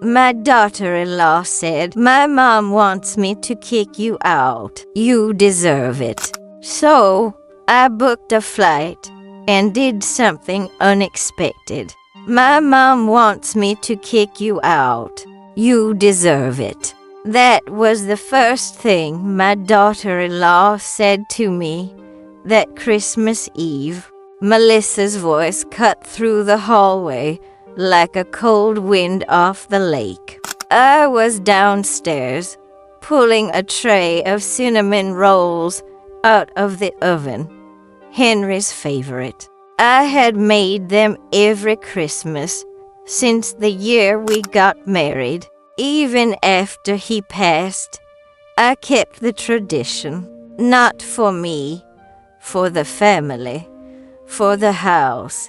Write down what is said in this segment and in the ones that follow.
My daughter-in-law said, "My mom wants me to kick you out. You deserve it." So, I booked a flight and did something unexpected. "My mom wants me to kick you out. You deserve it." That was the first thing my daughter-in-law said to me that Christmas Eve. Melissa's voice cut through the hallway like a cold wind off the lake. I was downstairs, pulling a tray of cinnamon rolls out of the oven, Henry's favorite. I had made them every Christmas since the year we got married. Even after he passed, I kept the tradition, not for me, for the family, for the house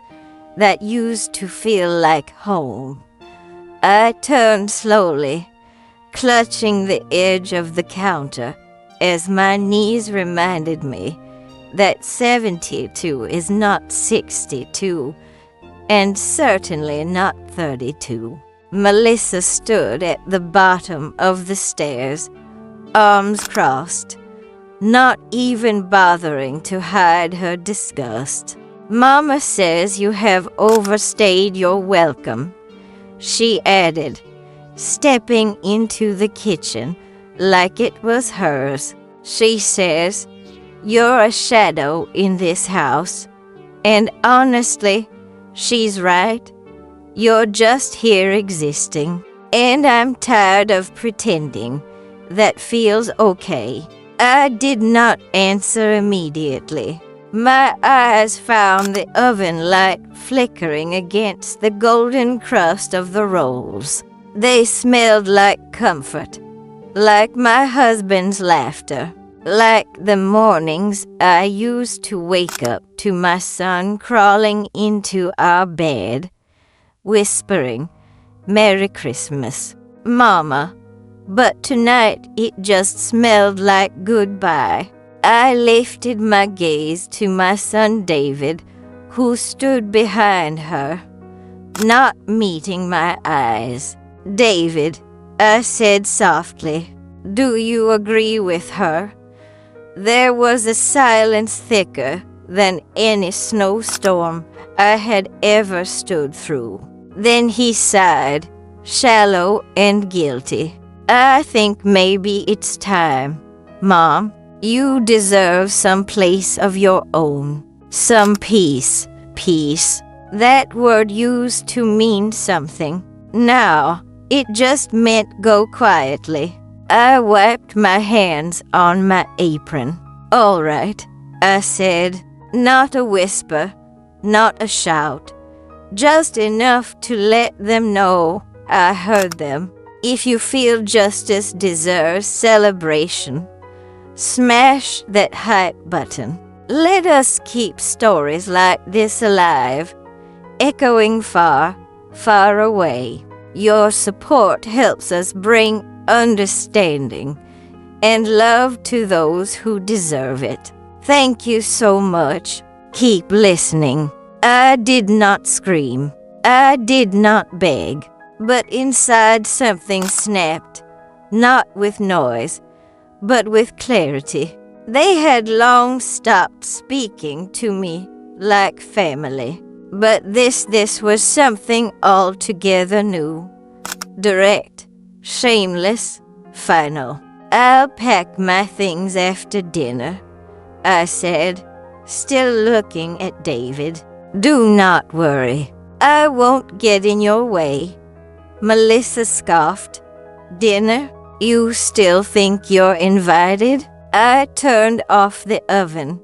that used to feel like home. I turned slowly, clutching the edge of the counter as my knees reminded me that 72 is not 62, and certainly not 32. Melissa stood at the bottom of the stairs, arms crossed, not even bothering to hide her disgust. "Mama says you have overstayed your welcome," she added, stepping into the kitchen like it was hers. "She says, you're a shadow in this house, and honestly, she's right. You're just here existing, and I'm tired of pretending. That feels okay." I did not answer immediately. My eyes found the oven light flickering against the golden crust of the rolls. They smelled like comfort, like my husband's laughter, like the mornings I used to wake up to my son crawling into our bed, whispering, "Merry Christmas, Mama." But tonight it just smelled like goodbye. I lifted my gaze to my son David, who stood behind her, not meeting my eyes. "David," I said softly, "do you agree with her?" There was a silence thicker than any snowstorm I had ever stood through. Then he sighed, shallow and guilty. "I think maybe it's time, Mom. You deserve some place of your own, some peace." Peace. That word used to mean something. Now, it just meant go quietly. I wiped my hands on my apron. "All right," I said, not a whisper, not a shout, just enough to let them know I heard them. "If you feel justice deserves celebration, smash that hype button. Let us keep stories like this alive, echoing far, far away. Your support helps us bring understanding and love to those who deserve it. Thank you so much. Keep listening." I did not scream. I did not beg. But inside something snapped, not with noise, but with clarity. They had long stopped speaking to me like family. But this was something altogether new. Direct, shameless, final. "I'll pack my things after dinner," I said, still looking at David. "Do not worry. I won't get in your way." Melissa scoffed. "Dinner? You still think you're invited?" I turned off the oven,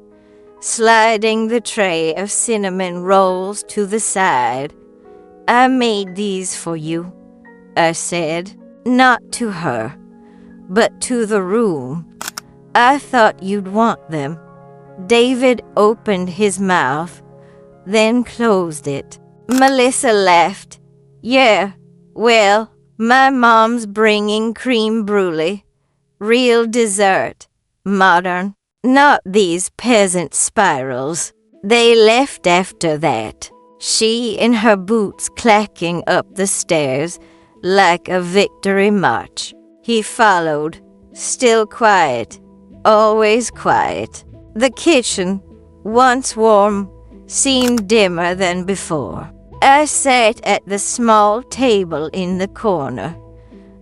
sliding the tray of cinnamon rolls to the side. "I made these for you," I said, not to her, but to the room. "I thought you'd want them." David opened his mouth, then closed it. Melissa laughed. "Yeah. Well, my mom's bringing creme brulee, real dessert, modern, not these peasant spirals." They left after that, she in her boots clacking up the stairs like a victory march. He followed, still quiet, always quiet. The kitchen, once warm, seemed dimmer than before. I sat at the small table in the corner,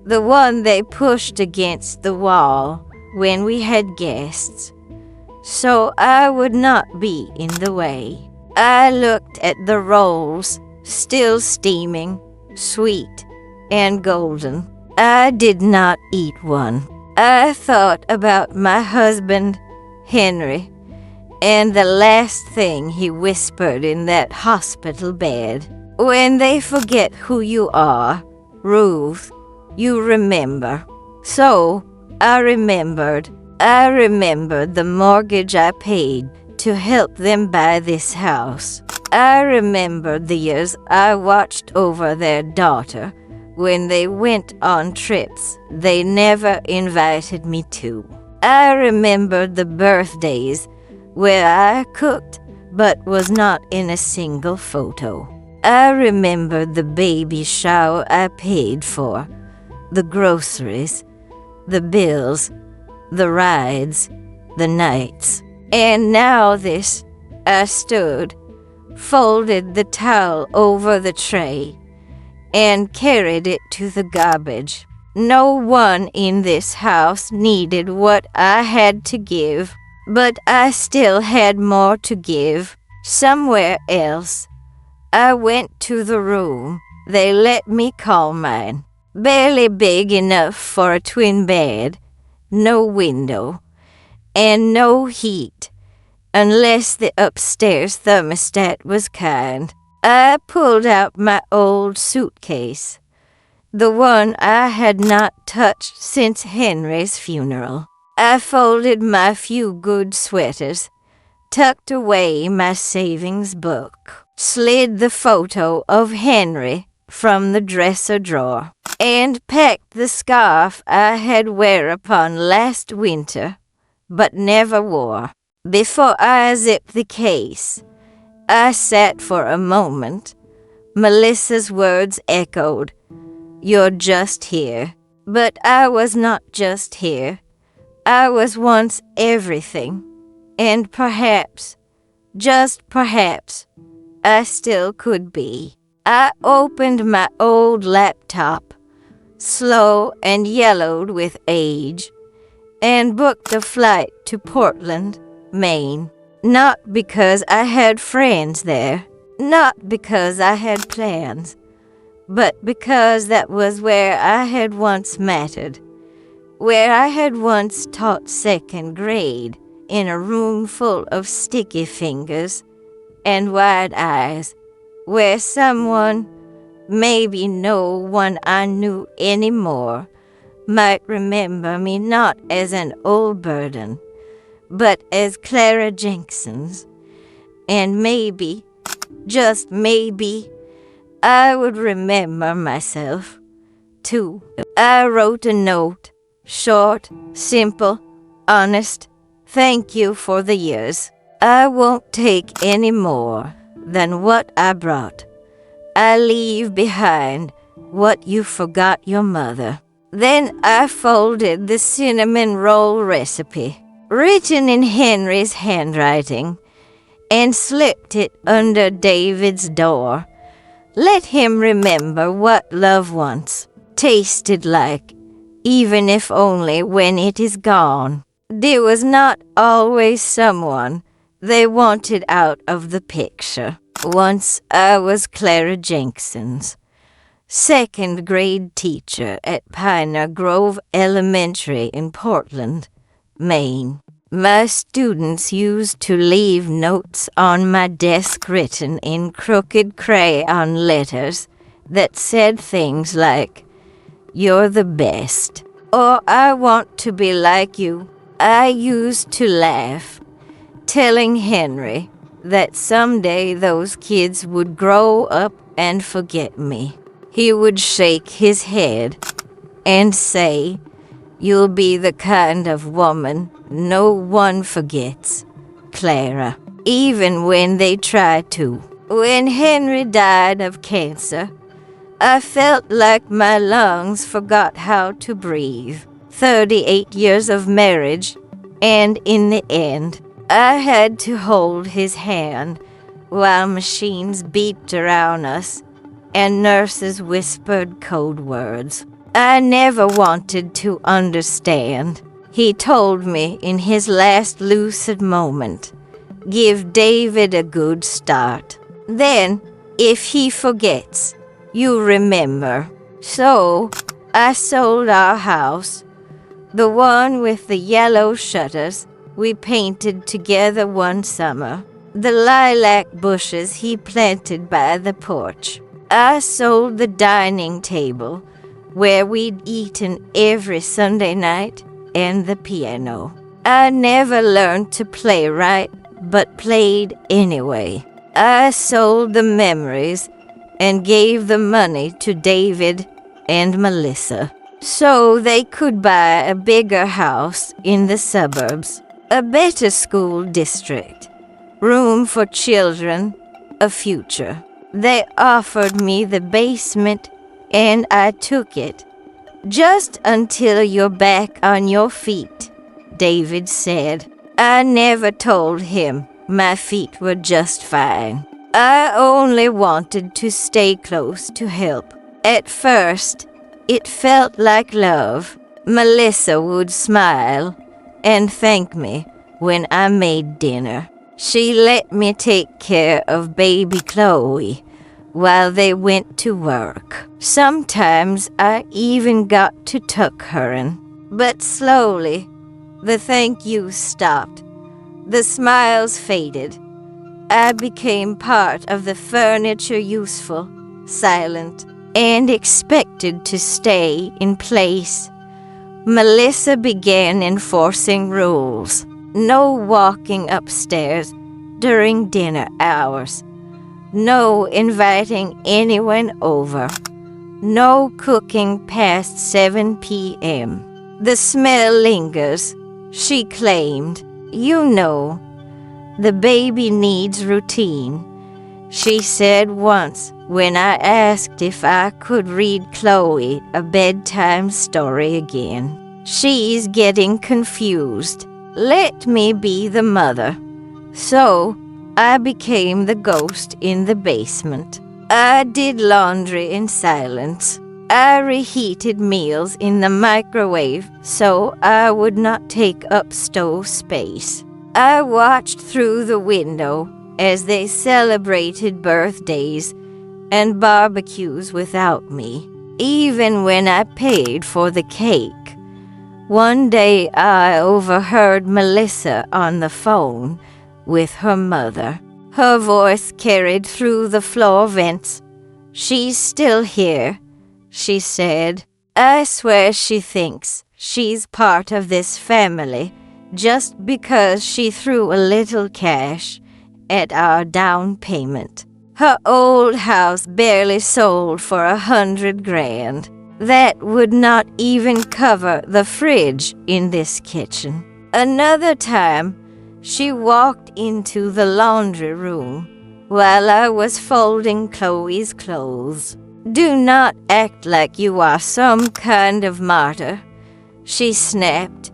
the one they pushed against the wall when we had guests, so I would not be in the way. I looked at the rolls, still steaming, sweet and golden. I did not eat one. I thought about my husband, Henry, and the last thing he whispered in that hospital bed. When they forget who you are, Ruth, you remember. So, I remembered. I remembered the mortgage I paid to help them buy this house. I remembered the years I watched over their daughter when they went on trips they never invited me to. I remembered the birthdays where I cooked but was not in a single photo. I remembered the baby shower I paid for, the groceries, the bills, the rides, the nights. And now this. I stood, folded the towel over the tray, and carried it to the garbage. No one in this house needed what I had to give, but I still had more to give, somewhere else. I went to the room they let me call mine, barely big enough for a twin bed, no window, and no heat, unless the upstairs thermostat was kind. I pulled out my old suitcase, the one I had not touched since Henry's funeral. I folded my few good sweaters, tucked away my savings book, slid the photo of Henry from the dresser drawer, and packed the scarf I had wear upon last winter, but never wore. Before I zipped the case, I sat for a moment. Melissa's words echoed, "You're just here." But I was not just here. I was once everything, and perhaps, just perhaps, I still could be. I opened my old laptop, slow and yellowed with age, and booked a flight to Portland, Maine. Not because I had friends there, not because I had plans, but because that was where I had once mattered, where I had once taught second grade in a room full of sticky fingers and wide eyes, where someone, maybe no one I knew anymore, might remember me not as an old burden, but as Clara Jenkson's, and maybe, just maybe, I would remember myself, too. I wrote a note, short, simple, honest. Thank you for the years. I won't take any more than what I brought. I leave behind what you forgot your mother. Then I folded the cinnamon roll recipe, written in Henry's handwriting, and slipped it under David's door. Let him remember what love once tasted like, even if only when it is gone. There was not always someone they wanted out of the picture. Once I was Clara Jenkson's second grade teacher at Pioneer Grove Elementary in Portland, Maine. My students used to leave notes on my desk written in crooked crayon letters that said things like, "You're the best," or "I want to be like you." I used to laugh, telling Henry that someday those kids would grow up and forget me. He would shake his head and say, "You'll be the kind of woman no one forgets, Clara," even when they try to. When Henry died of cancer, I felt like my lungs forgot how to breathe. 38 years of marriage, and in the end, I had to hold his hand while machines beeped around us and nurses whispered code words. I never wanted to understand. He told me in his last lucid moment, give David a good start. Then, if he forgets, you remember. So, I sold our house, the one with the yellow shutters we painted together one summer, the lilac bushes he planted by the porch. I sold the dining table where we'd eaten every Sunday night and the piano. I never learned to play right, but played anyway. I sold the memories and gave the money to David and Melissa so they could buy a bigger house in the suburbs, a better school district, room for children, a future. They offered me the basement and I took it. Just until you're back on your feet, David said. I never told him my feet were just fine. I only wanted to stay close to help. At first, it felt like love. Melissa would smile and thank me when I made dinner. She let me take care of baby Chloe while they went to work. Sometimes I even got to tuck her in. But slowly, the thank yous stopped. The smiles faded. I became part of the furniture, useful, silent, and expected to stay in place. Melissa began enforcing rules. No walking upstairs during dinner hours. No inviting anyone over. No cooking past 7 p.m. The smell lingers, she claimed. You know, the baby needs routine. She said once when I asked if I could read Chloe a bedtime story again. She's getting confused. Let me be the mother. So, I became the ghost in the basement. I did laundry in silence. I reheated meals in the microwave so I would not take up stove space. I watched through the window as they celebrated birthdays and barbecues without me, even when I paid for the cake. One day I overheard Melissa on the phone with her mother. Her voice carried through the floor vents. She's still here, she said. I swear she thinks she's part of this family just because she threw a little cash at our down payment. Her old house barely sold for $100,000. That would not even cover the fridge in this kitchen. Another time, she walked into the laundry room while I was folding Chloe's clothes. Do not act like you are some kind of martyr, she snapped.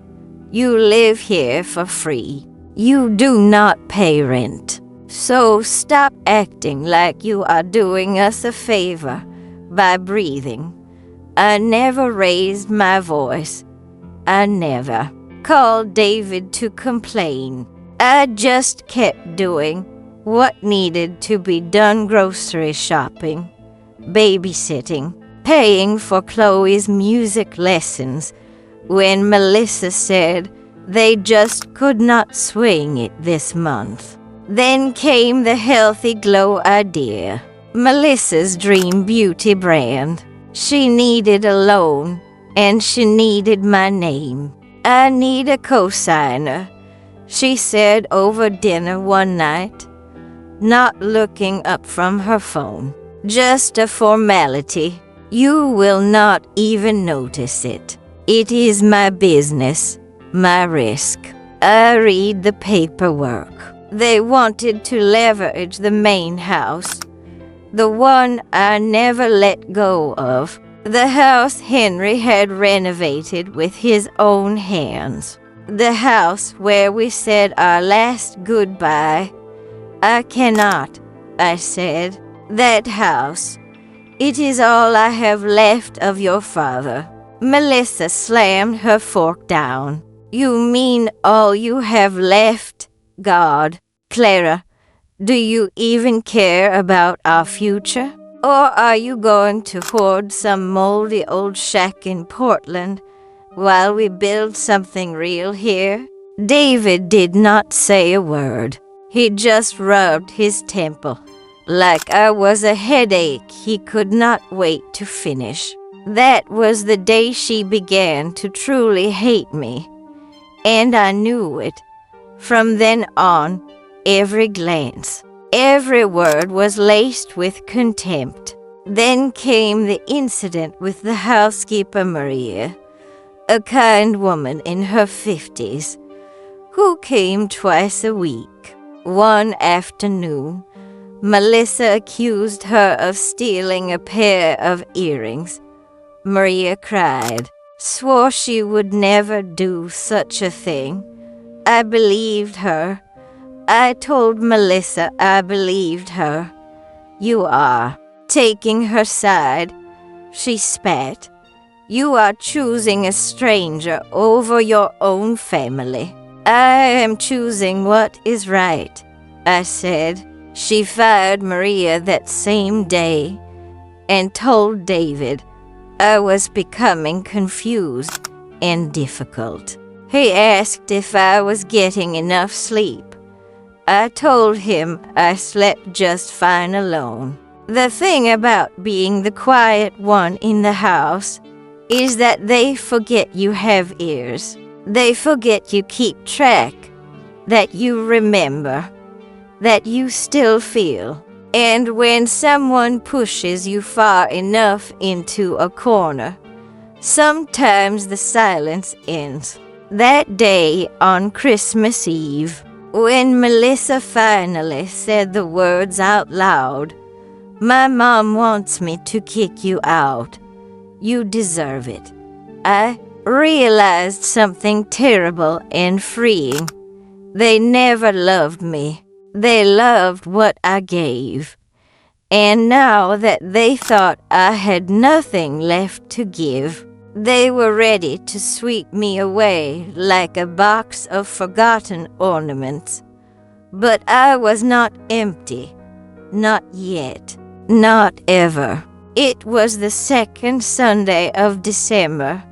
You live here for free. You do not pay rent. So stop acting like you are doing us a favor by breathing. I never raised my voice. I never called David to complain. I just kept doing what needed to be done: grocery shopping, babysitting, paying for Chloe's music lessons when Melissa said they just could not swing it this month. Then came the Healthy Glow idea, Melissa's dream beauty brand. She needed a loan, and she needed my name. I need a cosigner, she said over dinner one night, not looking up from her phone. Just a formality. You will not even notice it. It is my business, my risk. I read the paperwork. They wanted to leverage the main house, the one I never let go of, the house Henry had renovated with his own hands, the house where we said our last goodbye. I cannot, I said. That house. It is all I have left of your father. Melissa slammed her fork down. You mean all you have left? God. Clara, do you even care about our future? Or are you going to hoard some moldy old shack in Portland while we build something real here? David did not say a word. He just rubbed his temple, like I was a headache he could not wait to finish. That was the day she began to truly hate me, and I knew it. From then on, every glance, every word was laced with contempt. Then came the incident with the housekeeper Maria, a kind woman in her 50s, who came twice a week. One afternoon, Melissa accused her of stealing a pair of earrings. Maria cried, swore she would never do such a thing. I believed her. I told Melissa I believed her. You are taking her side, she spat. You are choosing a stranger over your own family. I am choosing what is right, I said. She fired Maria that same day and told David I was becoming confused and difficult. He asked if I was getting enough sleep. I told him I slept just fine alone. The thing about being the quiet one in the house is that they forget you have ears. They forget you keep track, that you remember, that you still feel. And when someone pushes you far enough into a corner, sometimes the silence ends. That day on Christmas Eve, when Melissa finally said the words out loud, "My mom wants me to kick you out. You deserve it," I realized something terrible and freeing. They never loved me. They loved what I gave. And now that they thought I had nothing left to give, they were ready to sweep me away like a box of forgotten ornaments. But I was not empty. Not yet. Not ever. It was the second Sunday of December,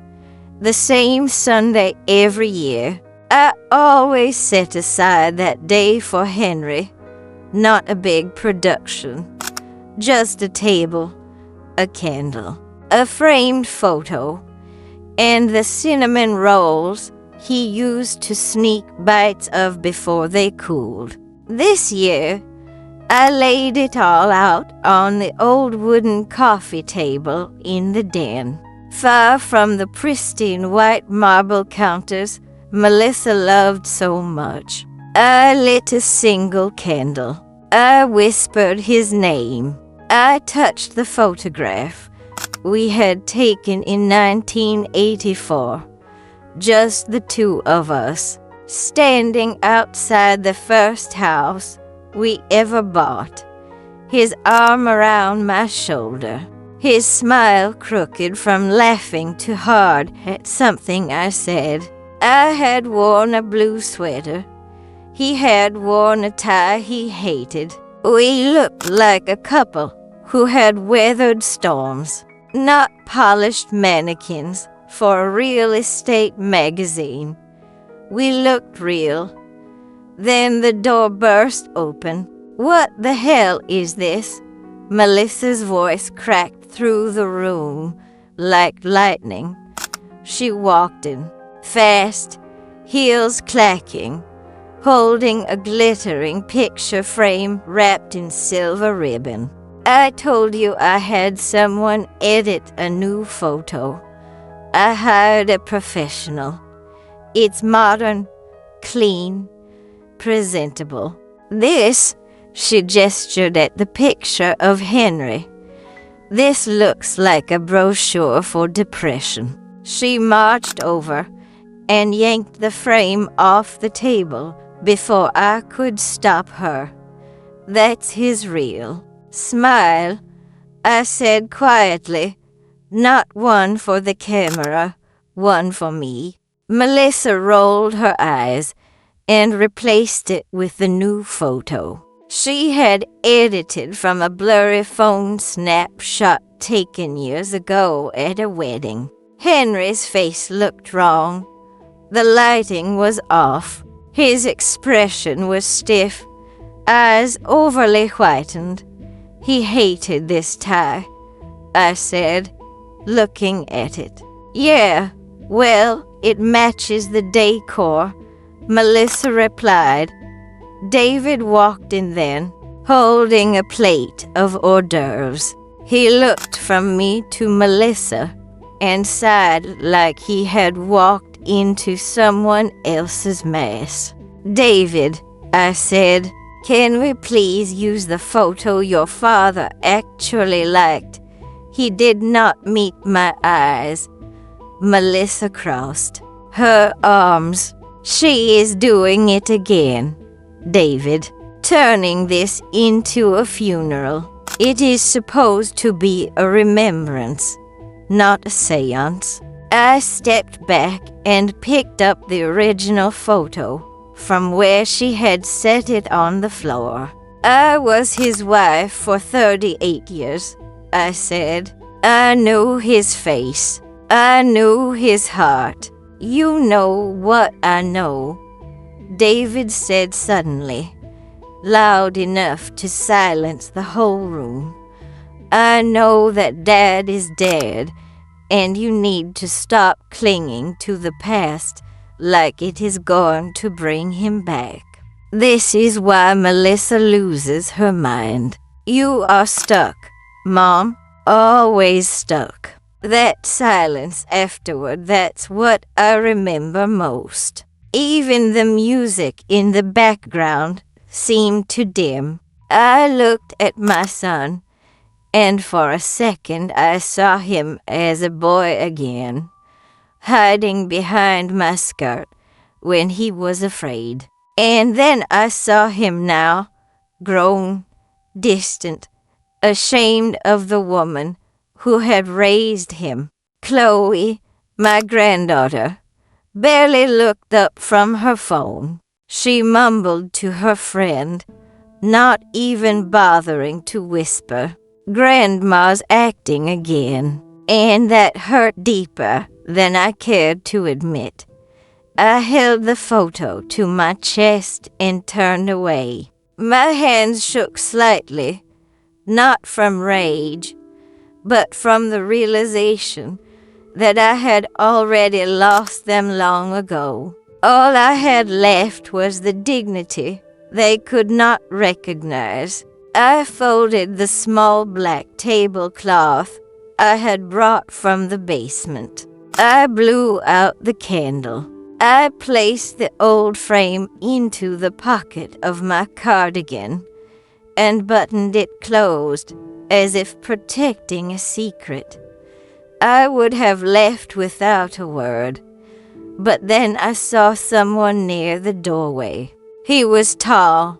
the same Sunday every year. I always set aside that day for Henry. Not a big production. Just a table, a candle, a framed photo, and the cinnamon rolls he used to sneak bites of before they cooled. This year, I laid it all out on the old wooden coffee table in the den, far from the pristine white marble counters Melissa loved so much. I lit a single candle. I whispered his name. I touched the photograph we had taken in 1984. Just the two of us, standing outside the first house we ever bought, his arm around my shoulder, his smile crooked from laughing too hard at something I said. I had worn a blue sweater. He had worn a tie he hated. We looked like a couple who had weathered storms, not polished mannequins for a real estate magazine. We looked real. Then the door burst open. "What the hell is this?" Melissa's voice cracked through the room like lightning. She walked in, fast, heels clacking, holding a glittering picture frame wrapped in silver ribbon. "I told you I had someone edit a new photo. I hired a professional. It's modern, clean, presentable. This She gestured at the picture of Henry. "This looks like a brochure for depression." She marched over and yanked the frame off the table before I could stop her. "That's his real." "Smile," I said quietly. "Not one for the camera, one for me." Melissa rolled her eyes and replaced it with the new photo. She had edited from a blurry phone snapshot taken years ago at a wedding. Henry's face looked wrong. The lighting was off. His expression was stiff, eyes overly whitened. "He hated this tie," I said, looking at it. "Yeah, well, it matches the decor," Melissa replied. David walked in then, holding a plate of hors d'oeuvres. He looked from me to Melissa and sighed like he had walked into someone else's mess. "David," I said, "can we please use the photo your father actually liked? He did not meet my eyes." Melissa crossed her arms. "She is doing it again, David, turning this into a funeral. It is supposed to be a remembrance, not a seance." I stepped back and picked up the original photo from where she had set it on the floor. "I was his wife for 38 years, I said. "I knew his face. I knew his heart. You know what I know," David said suddenly, loud enough to silence the whole room. "I know that Dad is dead, and you need to stop clinging to the past like it is going to bring him back. This is why Melissa loses her mind. You are stuck, Mom, always stuck." That silence afterward, that's what I remember most. Even the music in the background seemed to dim. I looked at my son, and for a second I saw him as a boy again, hiding behind my skirt when he was afraid. And then I saw him now, grown, distant, ashamed of the woman who had raised him. Chloe, my granddaughter, barely looked up from her phone. She mumbled to her friend, not even bothering to whisper. Grandma's acting again, and that hurt deeper than I cared to admit. I held the photo to my chest and turned away. My hands shook slightly, not from rage, but from the realization that I had already lost them long ago. All I had left was the dignity they could not recognize. I folded the small black tablecloth I had brought from the basement. I blew out the candle. I placed the old frame into the pocket of my cardigan and buttoned it closed, as if protecting a secret. I would have left without a word, but then I saw someone near the doorway. He was tall,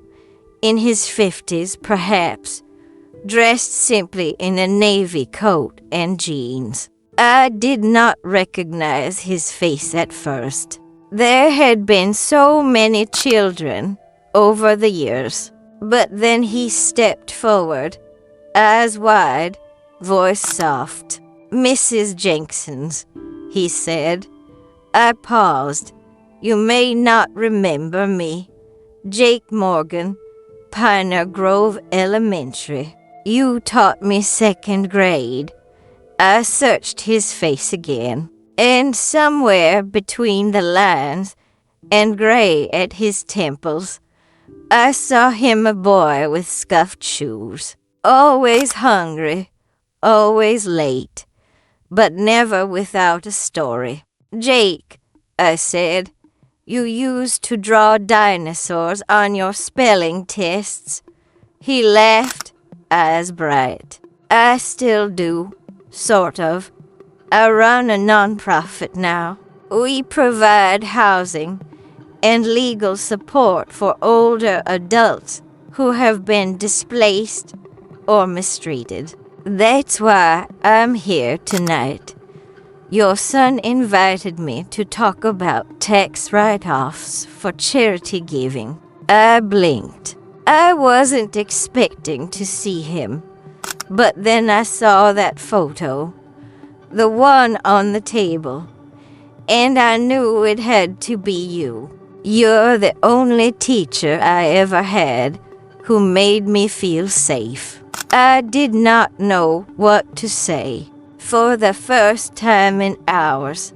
in his 50s perhaps, dressed simply in a navy coat and jeans. I did not recognize his face at first. There had been so many children over the years, but then he stepped forward, eyes wide, voice soft. "Mrs. Jenksons," he said. I paused. "You may not remember me. Jake Morgan, Pioneer Grove Elementary. You taught me 2nd grade." I searched his face again, and somewhere between the lines and gray at his temples, I saw him a boy with scuffed shoes, always hungry, always late, but never without a story. "Jake," I said, "you used to draw dinosaurs on your spelling tests. He laughed, eyes bright. I still do, sort of. I run a nonprofit now. We provide housing and legal support for older adults who have been displaced or mistreated. That's why I'm here tonight. Your son invited me to talk about tax write-offs for charity giving. I blinked. I wasn't expecting to see him, but then I saw that photo, the one on the table, and I knew it had to be you. You're the only teacher I ever had who made me feel safe. I did not know what to say. For the first time in hours,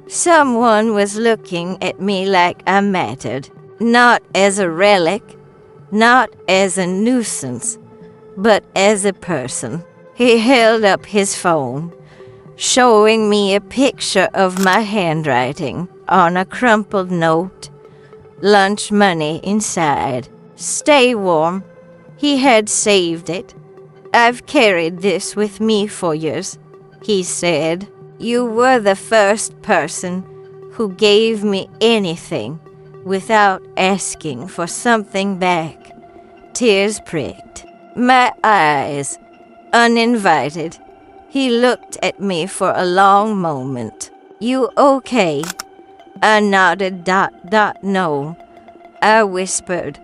someone was looking at me like I mattered, not as a relic, not as a nuisance, but as a person. He held up his phone, showing me a picture of my handwriting on a crumpled note, lunch money inside. Stay warm. He had saved it. I've carried this with me for years. He said, you were the first person who gave me anything without asking for something back. Tears pricked my eyes, uninvited. He looked at me for a long moment. You okay? I nodded, no. I whispered,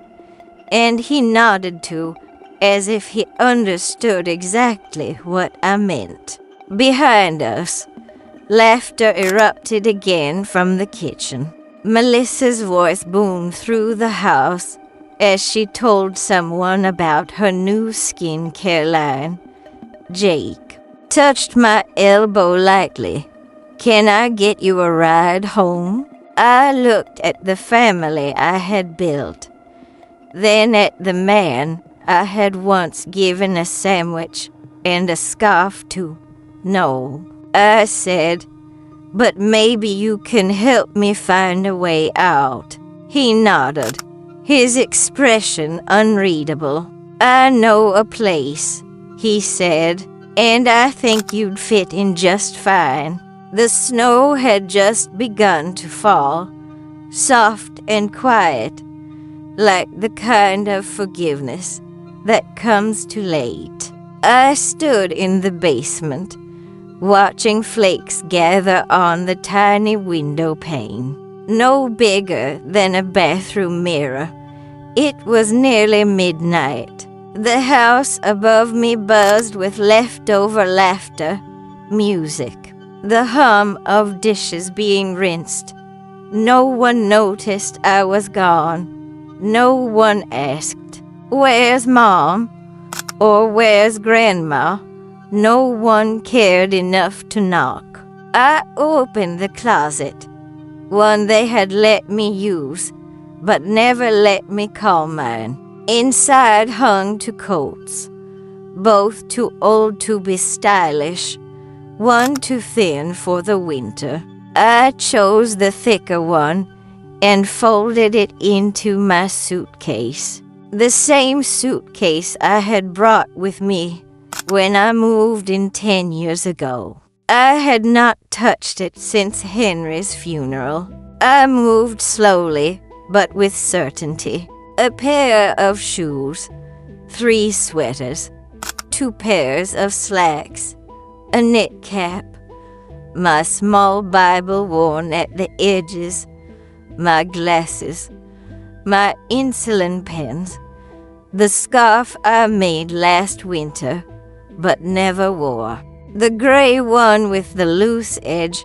and he nodded too, as if he understood exactly what I meant. Behind us, laughter erupted again from the kitchen. Melissa's voice boomed through the house as she told someone about her new skincare line. Jake touched my elbow lightly. Can I get you a ride home? I looked at the family I had built, then at the man I had once given a sandwich and a scarf to. No, I said, but maybe you can help me find a way out. He nodded, his expression unreadable. I know a place, he said, and I think you'd fit in just fine. The snow had just begun to fall, soft and quiet, like the kind of forgiveness that comes too late. I stood in the basement, watching flakes gather on the tiny window pane, no bigger than a bathroom mirror. It was nearly midnight. The house above me buzzed with leftover laughter, music, the hum of dishes being rinsed. No one noticed I was gone. No one asked, "Where's Mom?" or "Where's Grandma?" No one cared enough to knock. I opened the closet, one they had let me use, but never let me call mine. Inside hung two coats, both too old to be stylish, one too thin for the winter. I chose the thicker one and folded it into my suitcase. The same suitcase I had brought with me when I moved in 10 years ago. I had not touched it since Henry's funeral. I moved slowly, but with certainty. A pair of shoes, 3 sweaters, 2 pairs of slacks, a knit cap, my small Bible worn at the edges, my glasses, my insulin pens, the scarf I made last winter but never wore, the gray one with the loose edge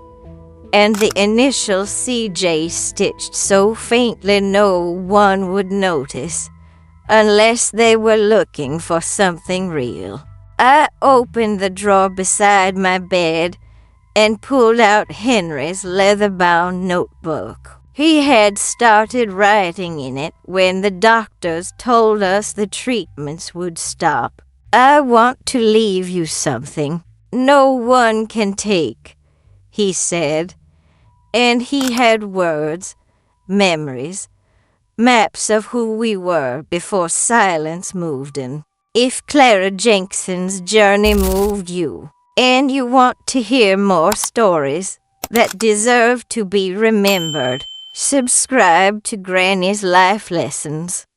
and the initial CJ stitched so faintly no one would notice unless they were looking for something real. I opened the drawer beside my bed and pulled out Henry's leather-bound notebook. He had started writing in it when the doctors told us the treatments would stop. I want to leave you something no one can take, he said, and he had words, memories, Maps of who we were before silence moved in. If Clara Jenkins's journey moved you, and you want to hear more stories that deserve to be remembered, subscribe to Granny's Life Lessons.